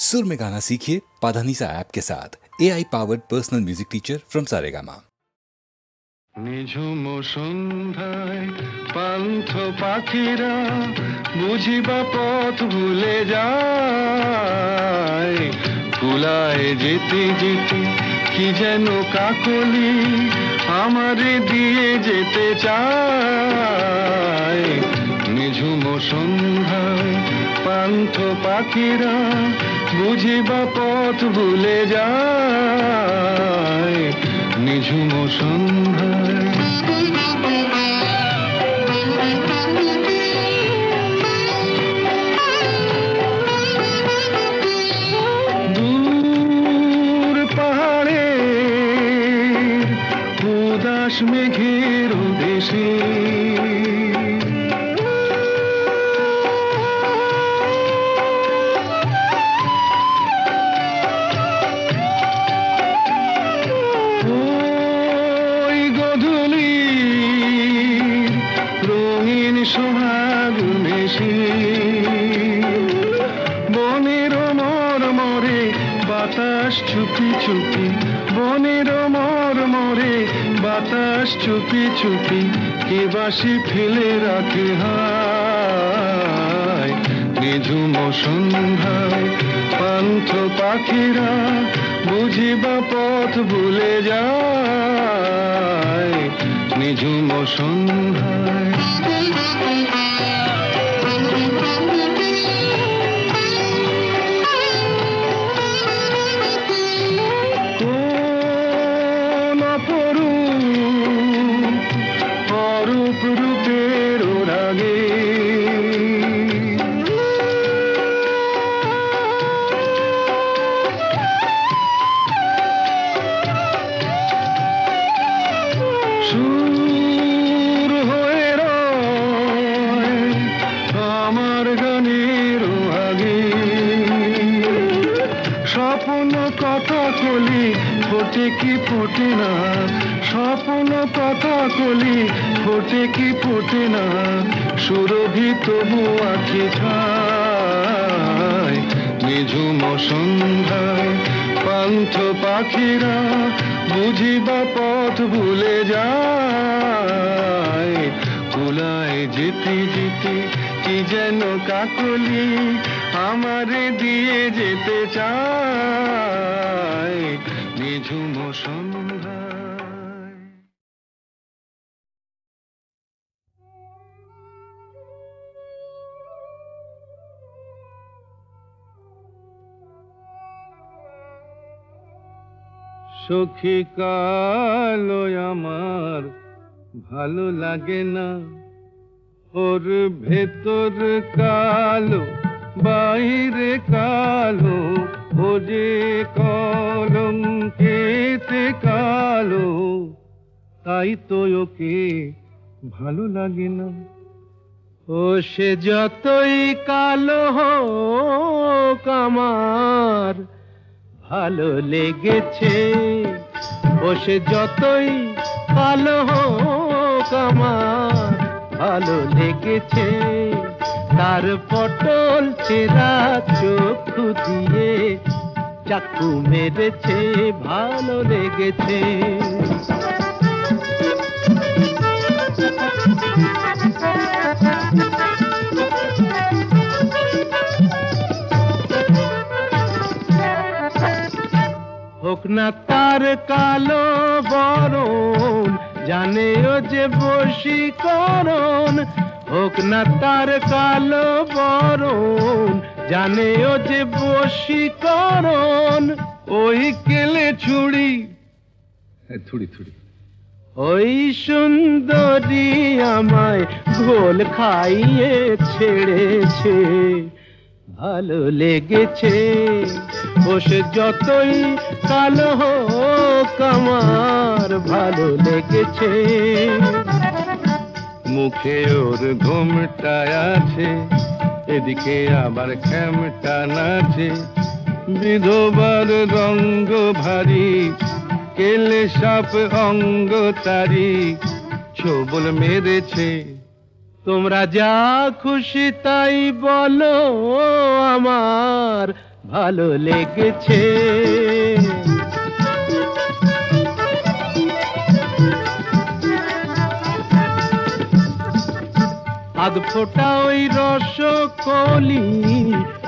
सुर में गाना सीखिए पाधानीसा ऐप के साथ। AI powered personal music teacher from Saregama. নিঝুম সন্ধ্যায় পান্থ পাখিরা বুঝিবা পথ ভুলে যায়, কুলায় যেতে যেতে কি যেন কাকলি আমারে দিয়ে যেতে চায়। নিঝুম সন্ধ্যায় পান্থ পাখিরা বুঝিবা পথ ভুলে যায়, নিঝুম সন্ধ্যায়। দূর পাহাড়ে উদাস মেঘের দেশে বনের মরমরে বাতাস চুপি চুপি, বনের মরমরে বাতাস চুপি চুপি কে বাসি ফেলে রাখে হায়। নিঝুম সন্ধ্যায় পান্থ পাখিরা বুঝিবা পথ ভুলে যায়, নিঝুম সন্ধ্যায়। স্বপ্ন কথা কলি ফোটে কি ফোটে না, স্বপ্ন কথা কলি ফোটে কি ফোটে না, সুরভি তবু আঁখি ঠায়। নিঝুম সন্ধ্যায় পান্থ পাখিরা বুঝিবা পথ ভুলে যায়, কুলায় যেতে যেতে কি যেন কাকলি আমারে দিয়ে যেতে চায়, নিঝুম সন্ধ্যায়। সখী কালো আমার ভালো লাগে না, ওর ভেতর কালো বাইরে কালো, ও যে কলঙ্কেতে কালো, তাই তো ওকে ভালো লাগে না। ও সে যতই কালো হোক আমার ভালো লেগেছে, ও সে যতই কালো হোক আমার ভালো লেগেছে, তার পটল চেরা চক্ষু দিয়ে চাকু মেরেছে ভালো লেগেছে। হোক না তার কালো বরণ, জানে ও যে বশীকরণ, হোক না তার কালো বরণ, জানে ও যে বশীকরণ, ওই কেলে ছুড়ি থুড়ি থুড়ি, ওই সুন্দরী আমায় ঘোল খাইয়ে ছেড়েছে ভালো লেগেছে, ও সে যতই কালো হোক আমার ভালো লেগেছে। মুখে ওর ঘুমটা আছে, এদিকে আবার খেমটা নাচে, বিধবার রঙ্গ ভারী, কেলে সাপ অঙ্গ তারি, ছোবল মেরেছে তোমরা যা খুশি তাই বলো, আমার ভালো লেগেছে। আধ ফোঁটা ওই রসকলি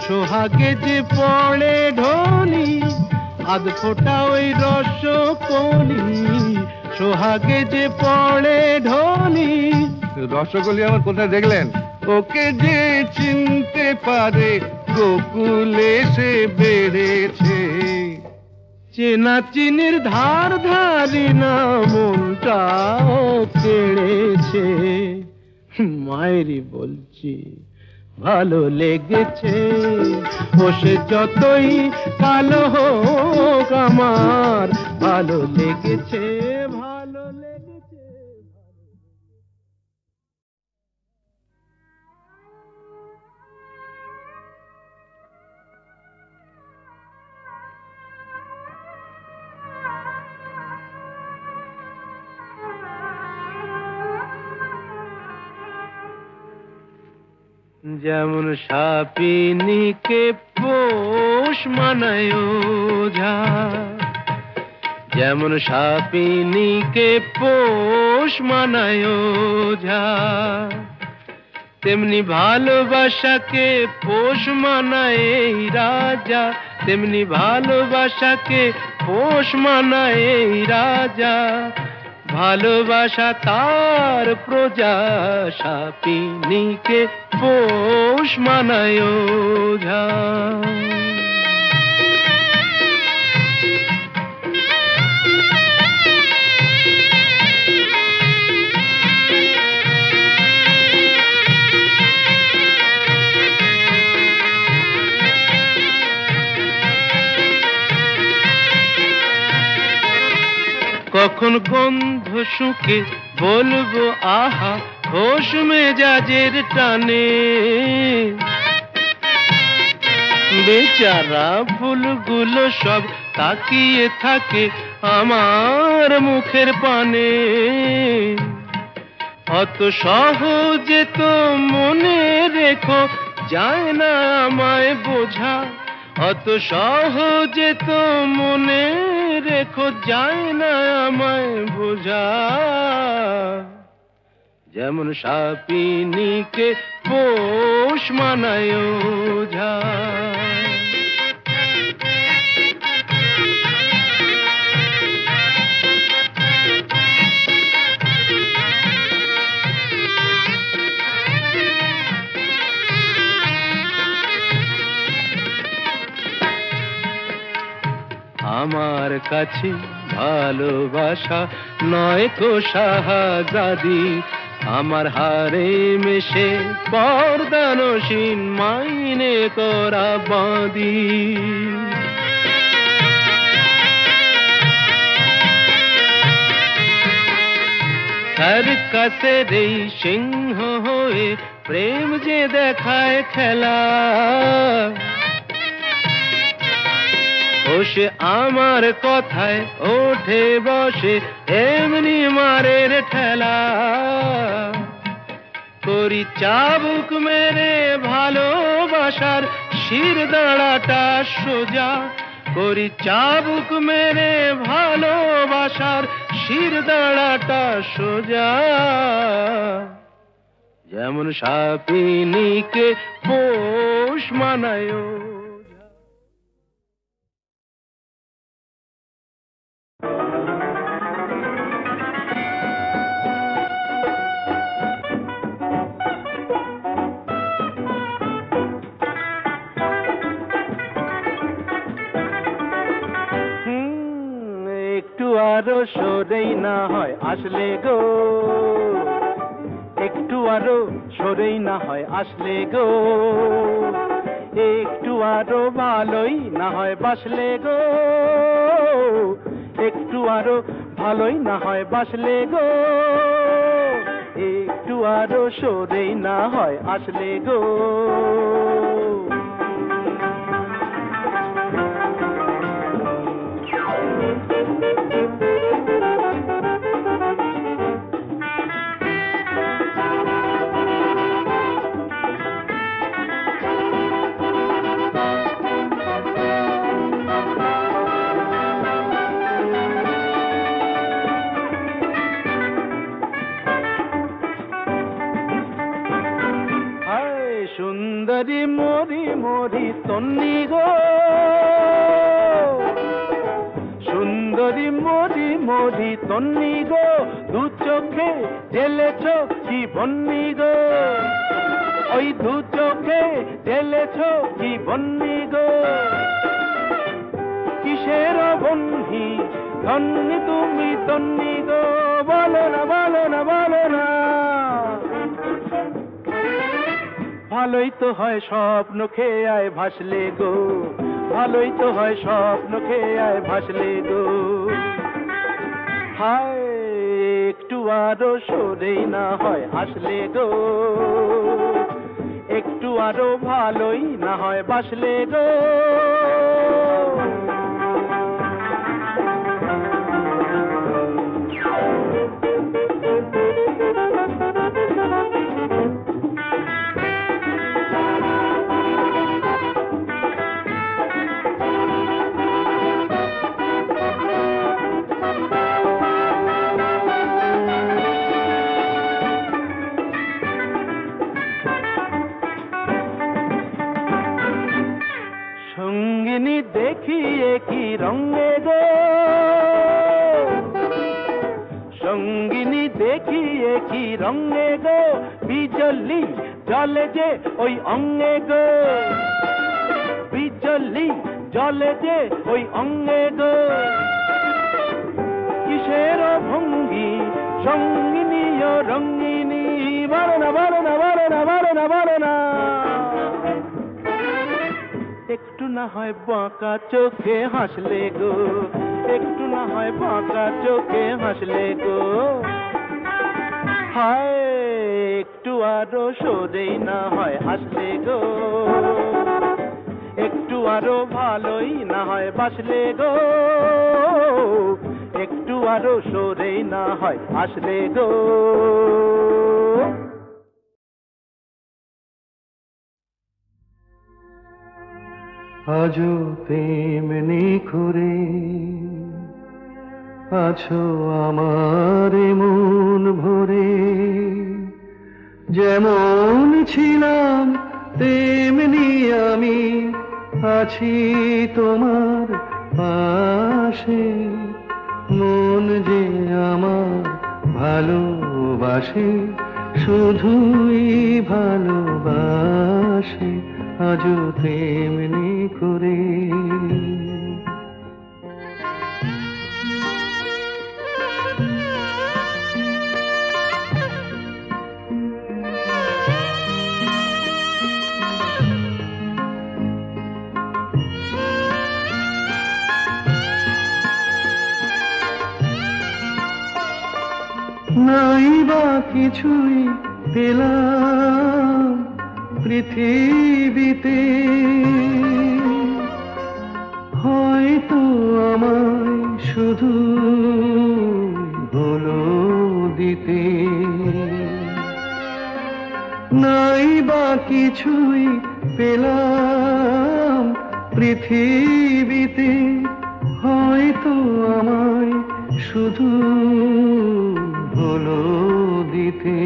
সোহাগে যে পড়ে ঢলি, আধ ফোঁটা ওই রসকলি সোহাগে যে পড়ে ঢলি। রসকলি আমার কোথায় দেখলেন? ওকে যে চিনতে পারে গোকুলে সে বেড়েছে। চেনা চিনির ধার ধারি না মনটাও কেড়েছে। মায়েরই বলছি ভালো লেগেছে, ও সে যতই কালো হোক আমার ভালো লেগেছে, ভালো লেগেছে। যেমন সাপিনীকে পোষ মানায় ওঝা, যেমন সাপিনীকে পোষ মানায় ওঝা, তেমনি ভালোবাসাকে পোষ মানায় এই রাজা, তেমনি ভালোবাসাকে পোষ মানায় এই রাজা। ভালোবাসা তার প্রজা, সাপিনীকে পোষ মানায় ওঝা। কখন গন্ধ শুকে বলবো আহা খোশ মেজাজের টানে, বেচারা ফুলগুলো সব তাকিয়ে থাকে আমার মুখের পানে। অত সহজে তো মনে রেখো যায় না আমায় বোঝা, অত সহজে তো মনে রেখো যায় না আমায় বোঝা। যেমন সাপিনীকে পোষ মানায় ওঝা। আমার কাছে ভালোবাসা নয় তো শাহজাদি, আমার হারে মেশে পর্দানসীন মাইনে করা বাঁধি। সার্কাসের এই সিংহ হয়ে প্রেম যে দেখায় খেলা, ও সে আমার কথায় ওঠে বসে এমনি মারের ঠেলা। করি চাবুক মেরে ভালোবাসার শির দাঁড়াটা সোজা, করি চাবুক মেরে ভালোবাসার শির দাঁড়াটা সোজা। যেমন সাপিনীকে পোষ মানায়। একটু আরো সরেই না হয় আসলে গো, একটু আরো সরেই না হয় আসলে গো, একটু আরো ভালোই না হয় বাসলে গো, একটু আরো ভালোই না হয় বাসলে গো, একটু আরো সরেই না হয় আসলে গো। মরি তন্নি গো, সুন্দরী মরি মরি তন্নি গো, দু চোখে ঢেলেছ কি বন্নি গো, ওই দু চোখে ঢেলেছ কি বন্নি গো, কিসের বন্ধি ধন্যি তুমি তন্নি গো, বলো না বলো না বলো না। ভালোই তো হয় স্বপ্ন খেয়ে আয় ভাসলে গো, ভালোই তো হয় স্বপ্ন খেয়ে আয় ভাসলে গো, হায় একটু আরো সরেই না হয় হাসলে গো, একটু আরো ভালোই না হয় বাসলে গো। সঙ্গিনী দেখিয়ে কি রঙে গো, সঙ্গিনী দেখিয়ে কি রঙে গো, বিজলি জলে যে ওই অঙ্গে গো, বিজলি জলে যে ওই অঙ্গে গো, কিসের ভঙ্গি সঙ্গিনী ও রঙ্গিনী, বলো না বলো না বলো না বলো না বলো না। একটু না হয় বাঁকা চোখে হাসলে গো, একটু না হয় বাঁকা চোখে হাসলে গো, হায় একটু আরো সরেই না হয় হাসলে গো, একটু আরো ভালোই না হয় বাসলে গো, একটু আরো সরেই না হয় হাসলে গো। আজও তেমনি করে আছো আমার মন ভরে, যেমন ছিলাম তেমনি আমি আছি তোমার পাশে, মন যে আমার ভালোবাসে, শুধুই ভালোবাসে, আজও তেমনি করে। নাই বা কিছুই পেলাম পৃথিবীতে, হয়তো আমায় শুধু হলো দিতে, নাই বা কিছুই পেলাম পৃথিবীতে, হয়তো আমায় শুধু হলো দিতে,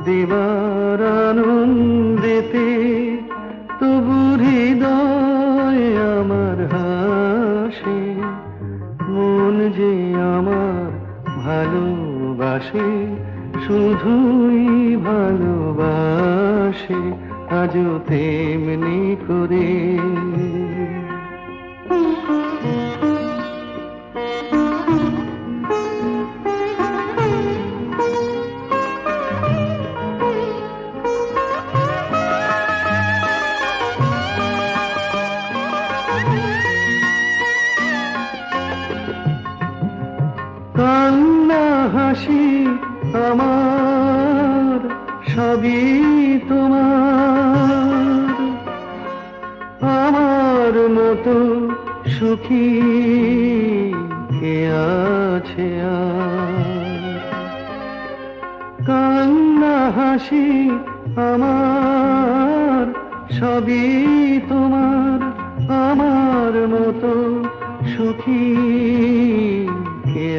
দেবার আনন্দেতে তবু হৃদয় আমার হাসে, মন যে আমার ভালোবাসে, শুধুই ভালোবাসে, আজও তেমনি করে। কান্না হাসি আমার সবই তোমার, আমার মতো সুখী কে আছে আর, কান্না হাসি আমার সবই তোমার, আমার মতো সুখী কে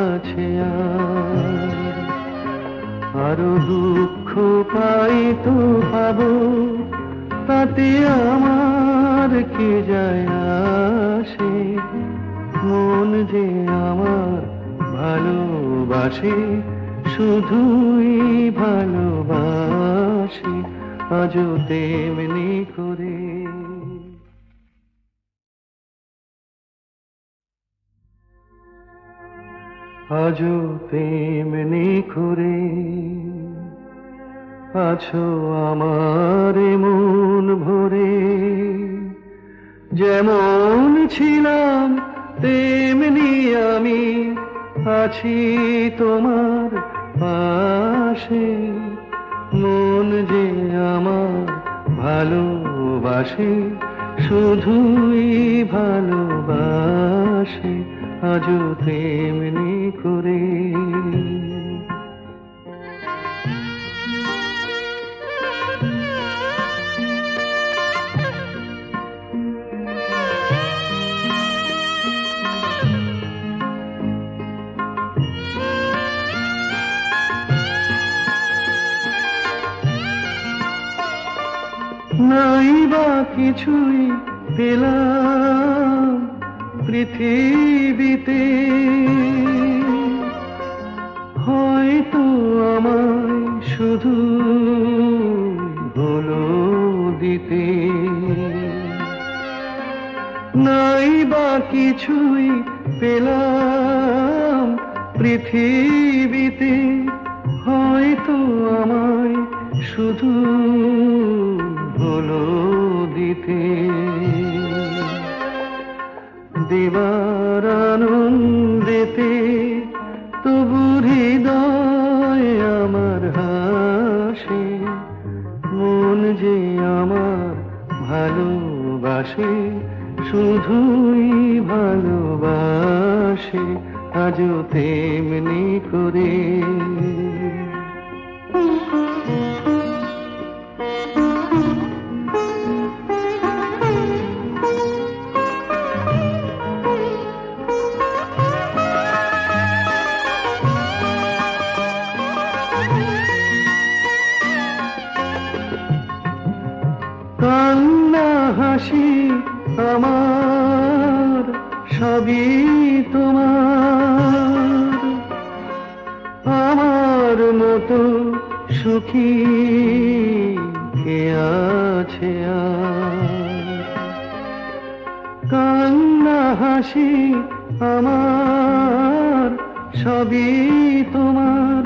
আছে আর, আরো দুঃখ পাই তো পাবো, তাতে আমার কি যায় আসে। মন যে আমার ভালোবাসে, শুধুই ভালোবাসে, আজও তেমনি করে। আজও তেমনি করে আছো আমার মন ভরে। যেমন ছিলাম তেমনি আমি আছি তোমার পাশে। মন যে আমার ভালোবাসে, শুধুই ভালোবাসে, আজও তেমনি করে। নাই বা কিছুই পেলাম পৃথিবীতে, হয়তো আমায় শুধু হলো দিতে। নাই বা কিছুই পেলাম পৃথিবীতে, হয়তো আমায় শুধু হলো দিতে। দেবার আনন্দেতে তবু হৃদয় আমার হাসে। মন যে আমার ভালোবাসে, শুধুই ভালোবাসে, আজও তেমনি করে। কান্না হাসি আমার সবই তোমার, আমার মতো সুখী কে আছে আর। কান্না হাসি আমার সবই তোমার,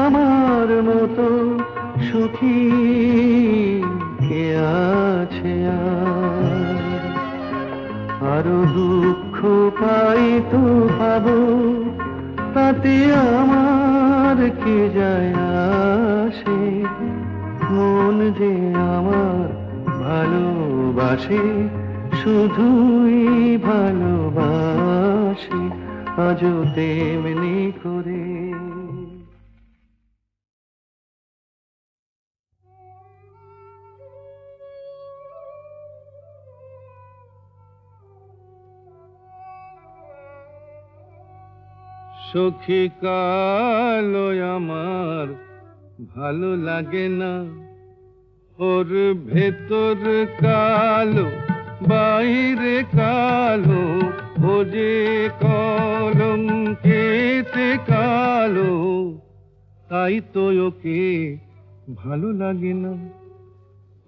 আমার মতো সুখী কে আছে আর। আরো দুঃখ পাই তো পাবো, তাতে আমার কি যায় আসে। মন যে আমার ভালোবাসে, শুধুই ভালোবাসে, আজও তেমনি করে। সখী কালো আমার ভালো লাগে না, ওর ভেতর কালো বাইরে কালো, ও যে কলঙ্কেতে কালো, তাই তো ওকে ভালো লাগে না।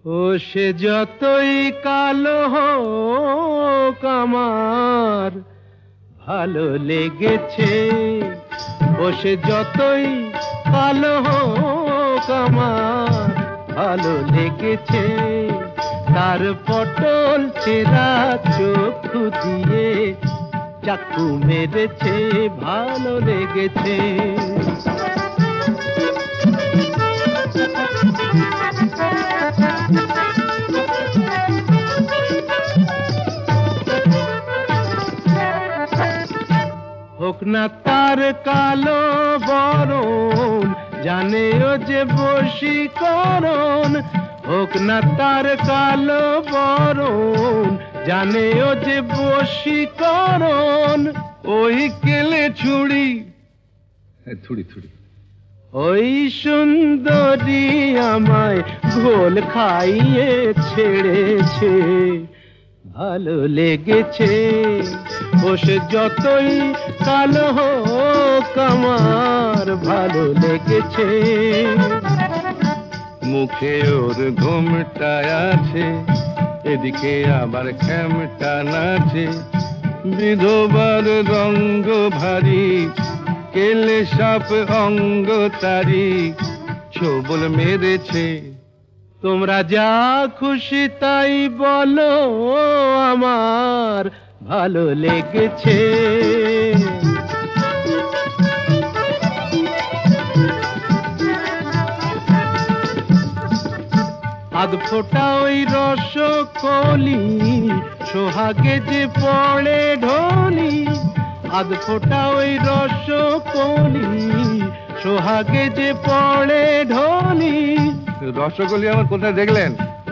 ও সে যতই কালো হোক আমার ভালো লেগেছে, ও সে যতই কালো হোক আমার ভালো লেগেছে। তার পটল ছেঁড়া চক্ষু দিয়ে চাকু মেরেছে, ভালো লেগেছে। হোক না তার কালো বরণ, জানে ও যে বশীকরণ। হোক না তার কালো বরণ, জানে ও যে বশীকরণ। ওই কেলে ছুড়ি থুড়ি থুড়ি, ওই সুন্দরী আমায় ঘোল খাইয়ে ছেড়েছে, ভালো লেগেছে। ও সে যতই কালো হোক আমার ভালো লেগেছে। মুখে ওর ঘোমটা আছে, এদিকে আবার খ্যামটা নাচে। বিধবার রঙ্গ ভারী, কেলে সাপ অঙ্গ তারি, ছোবল মেরেছে। তোমরা যা খুশি তাই বলো আমার ভালো লেগেছে। আধ ফোঁটা ওই রসকলি সোহাগে যে পড়ে ঢলি, আধ ফোঁটা ওই রসকলি সোহাগে যে পড়ে ঢলি। রসগোল্লা আমার কোথায় দেখলেন?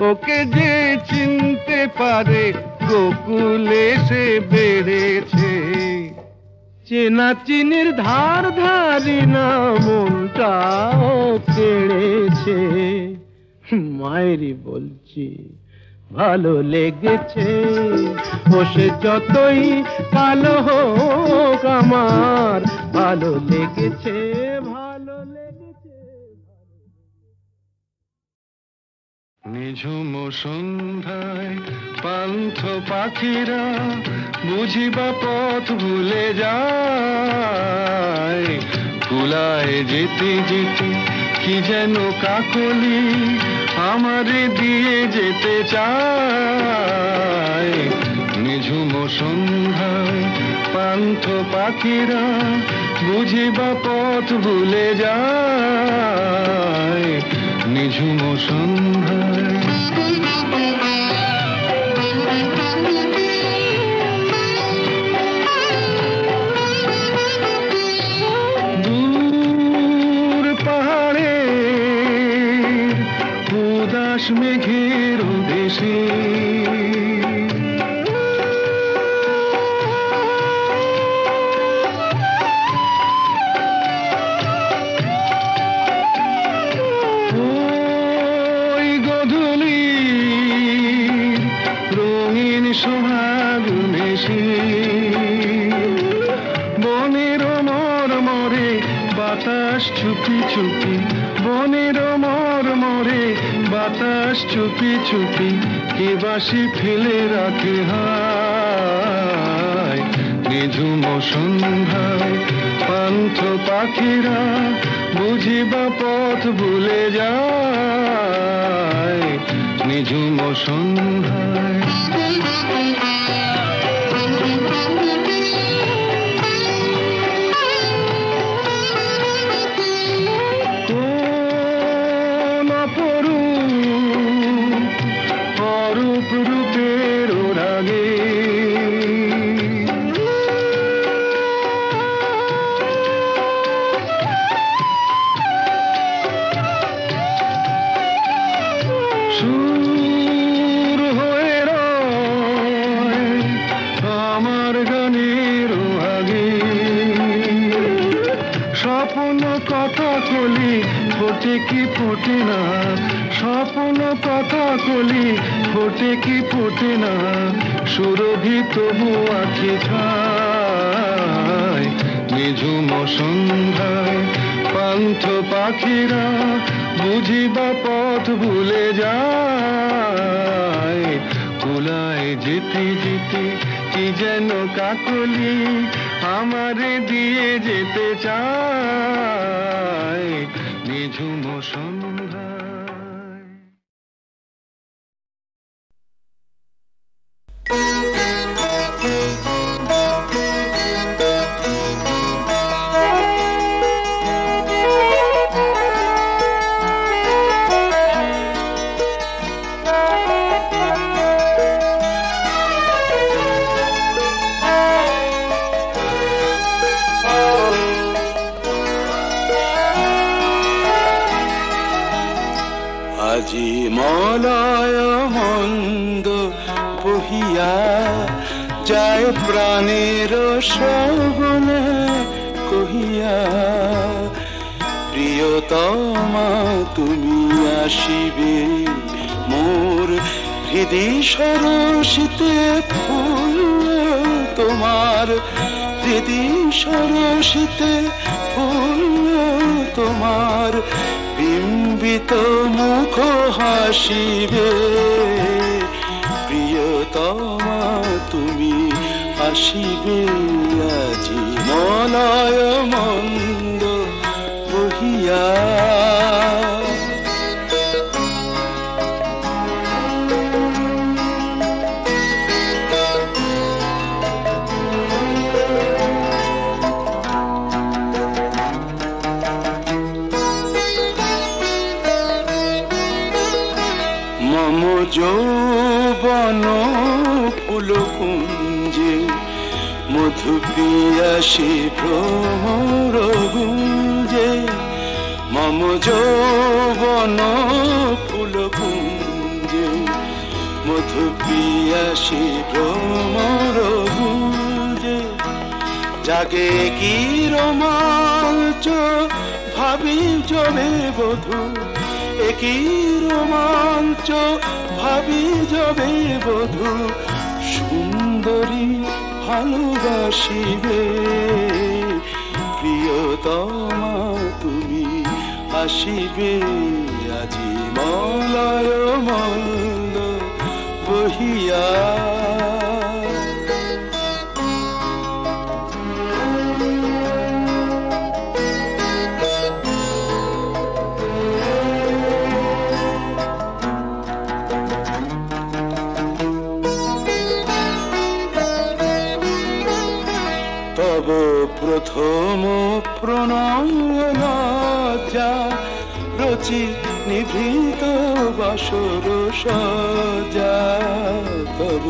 ওকে যে চিনতে পারে গোকুলে সে বেড়েছে। চেনা চিনির ধার ধারি না মনটাও কেড়েছে। মায়েরই বলছি ভালো লেগেছে। ও সে যতই কালো হোক আমার ভালো লেগেছে, ভালো লেগেছে। নিঝুম সন্ধ্যায় পান্থ পাখিরা বুঝিবা পথ ভুলে যায়। কুলায় যেতে যেতে কি যেন কাকলি আমারে দিয়ে যেতে চায়। নিঝুম সন্ধ্যায় পান্থ পাখিরা বুঝিবা পথ ভুলে যায়। নিঝুম সন্ধ্যায় দূর পাহাড়ে উদাস মেঘের দেশে সোহাগ মেশে বনের মরমরে বাতাস চুপি চুপি, বনের মরমরে বাতাস চুপি চুপি কে বাসি ফেলে রাখে হায়। নিঝুম সন্ধ্যায় পান্থ পাখিরা বুঝিবা পথ ভুলে যায়। নিঝুম সন্ধ্যায় কোন অরূপ রূপের রাগে সুর হয়ে রয় আমার গানের আগে। স্বপ্ন কথা কলি ফোটে কি ফোটে না, স্বপ্ন কথা কলি ফোটে কি ফোটে না, সুরভি তবু আঁখি ছায়। নিঝুম সন্ধ্যায় পান্থ পাখিরা বুঝিবা পথ ভুলে যায়। কুলায় যেতে যেতে কি যেন কাকলি আমারে দিয়ে যেতে চায়। নিঝুম সন্ধ্যায় আজি মলয় মন্দ বহিয়া যায় প্রাণের শ্রবণে কহিয়া, প্রিয় প্রিয়তমা তুমি আসিবে মোর হৃদি সরসিতে ফুল তোমার হৃদি সরসিতে ফুল তোমার বিম্বিত মুখ হাসিবে প্রিয়তমা তুমি আসিবে আজি মলয় মন্দ বহিয়া মম যৌবন ফুল কুঞ্জে মধু পিয়াসী ভ্রমর গুঞ্জে মম যৌবন ফুল কুঞ্জে মধু পিয়াসী ভ্রমর গুঞ্জে জাগে কি রোমাঞ্চ ভাবি জবে বধূ একই রোমাঞ্চ ভাবি যাবে বধূ সুন্দরী ভালোবাসিবে প্রিয়তমা তুমি আসিবে আজি মলয় মন্দ বহিয়া তব প্রথম প্রণয়নাদ্যা রচি নিভৃত বাসর সজ্জা তব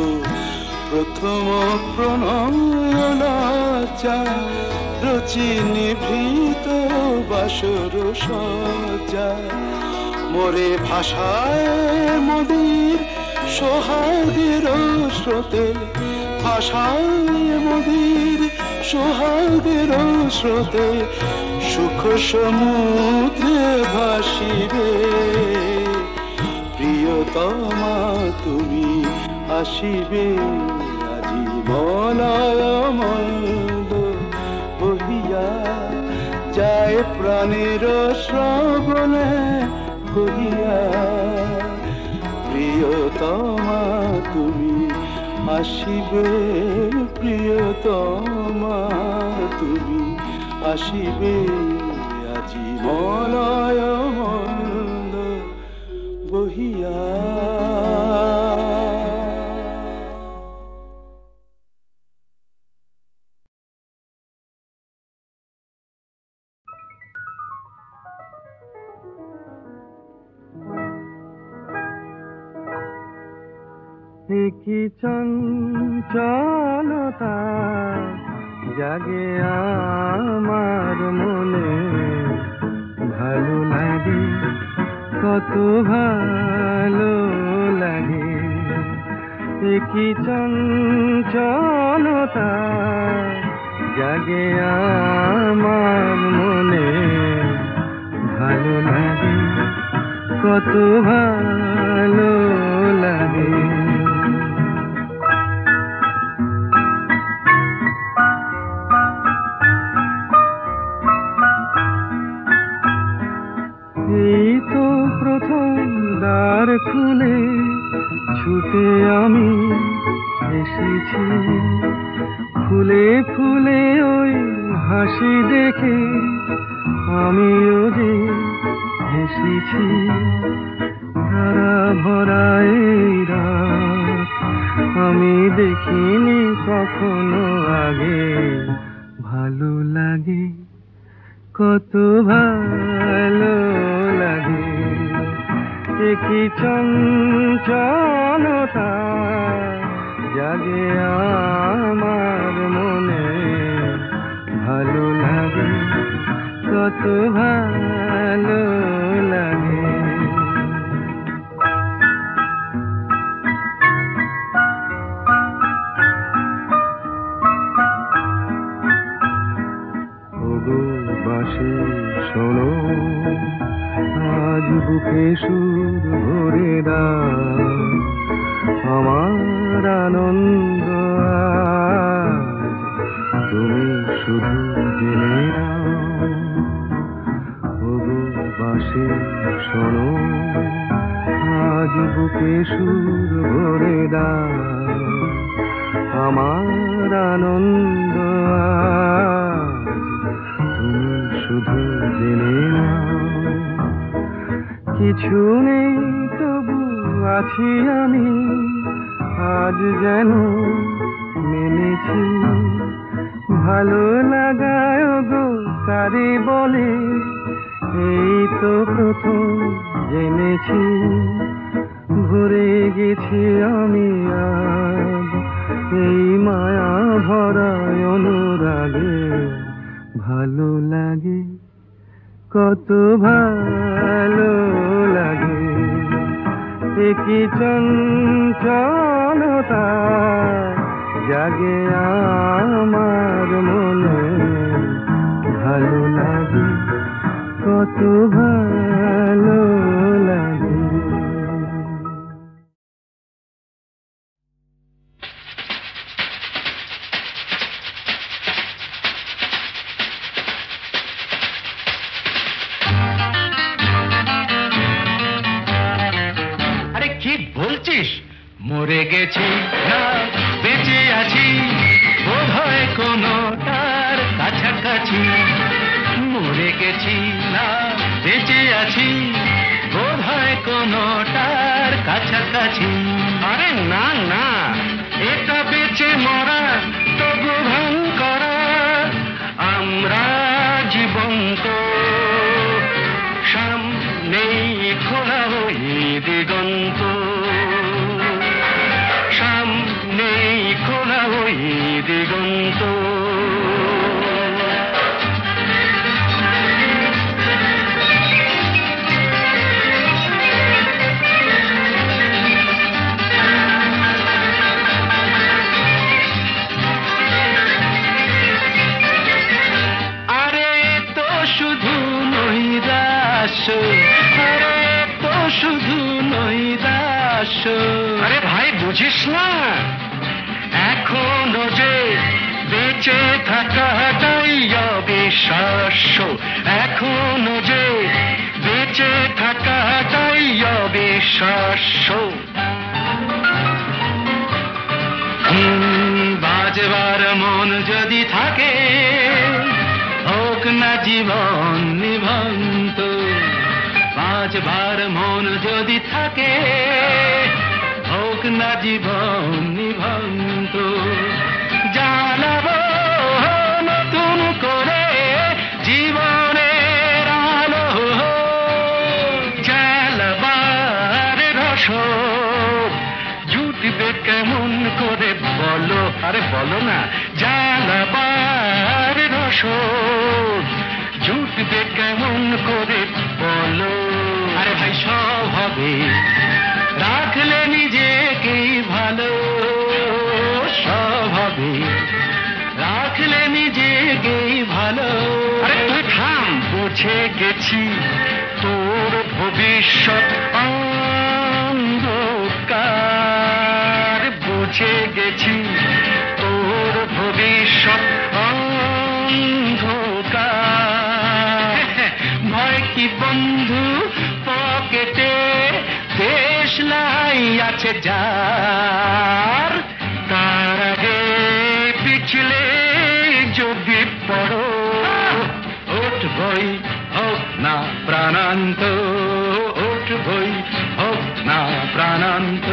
প্রথম প্রণয়নাদ্যা রচি নিভৃত বাসর সজ্জা মোরে ভাষায় মোদের সোহাগের স্রোতে ভাষায় মোদের সোহাগের স্রোতে সুখ সমুদ্রে ভাসিবে প্রিয়তমা তুমি আসিবে আজি মলয় মন্দ বহিয়া যায় প্রাণের শ্রবণে কহিয়া প্রিয়তমা তুমি আসিবে প্রিয়তমা তুমি আসিবে আজি মলয় মন্দ বহিয়া কি চঞ্চলতা জাগে আমার মনে ভালো লাগে কত ভালো লাগে কি চঞ্চলতা জাগে আমার মনে ভালো লাগে কত ভালো লাগে এই তো প্রথম দ্বার খুলে ছুটে আমি এসেছি ফুলে ফুলে ওই হাসি দেখে আমিও যে এসেছি ধারা ভরা এই রাত আমি দেখিনি কখনো আগে ভালো লাগে কত ভালো লাগে কি চঞ্চলতা জাগে আমার মনে ভালো লাগে কত ভালো লাগে ওগো বাঁশি শোনো সুর ভরে দাও, আমার আনন্দ আজ তুমি শুধু জেনে নাও। ওগো বাঁশি শোনো, আজ বুকে সুর ভরে দাও, আমার আনন্দ আজ তুমি শুধু জেনে নাও। কিছু নেই তবু আছি আমি, আজ যেন মেনেছি। ভালো লাগায় গো কারে বলে, এই তো প্রথম জেনেছি। ভরে গেছি আমি আজ এই মায়া ভরা অনুরাগে। ভালো লাগে, কত ভালো লাগে, কি চঞ্চলতা জাগে আমার মনে। ভালো লাগে, কত ভালো লাগে। মরে গেছি না বেঁচে আছি, বোধ হয় কোনো তার কাছাকাছি। মরে গেছি না বেঁচে আছি, বোধ হয় কোনো তার কাছাকাছি। আরে না না, এটা বেঁচে মরা তবু ভান করা। আমরা জীবন্ত, সামনেই খোলা ওই দিগন্ত, সামনেই খোলা ওই দিগন্ত। আরে তো শুধু নৈরাশ, আরে তো শুধু নৈরাশ। আরে ভাই বুঝিস না, এখনো যে বেঁচে থাকাটাই অবিশ্বাস্য, এখনো যে বেঁচে থাকাটাই অবিশ্বাস্য। বাজবার মন যদি থাকে, হোক না জীবন নিভন্ত। বাজবার মন যদি থাকে, হোক না জীবন নিভন্ত। জ্বালাবো নতুন করে জীবনের আলো, জ্বালাবার রসদ জুটবে কেমন করে বলো। আরে বলো না, জ্বালাবার রসদ জুটবে কেমন করে বলো। আরে ভাই সব হবে, রাখলে নিজেকেই ভালো। সব হবে, রাখলে নিজেকেই ভালো। আরে তুই থাম, বুঝে গেছি তোর ভবিষ্যৎ অন্ধকার। বুঝে গেছি তোর ভবিষ্যৎ অন্ধকার। ভয় কি বন্ধু পকেটে, দেশলাই আছে যার। তার আগে পিছলে যদি পড়ো, উঠবই হোক না প্রাণান্ত, উঠবই হোক না প্রাণান্ত।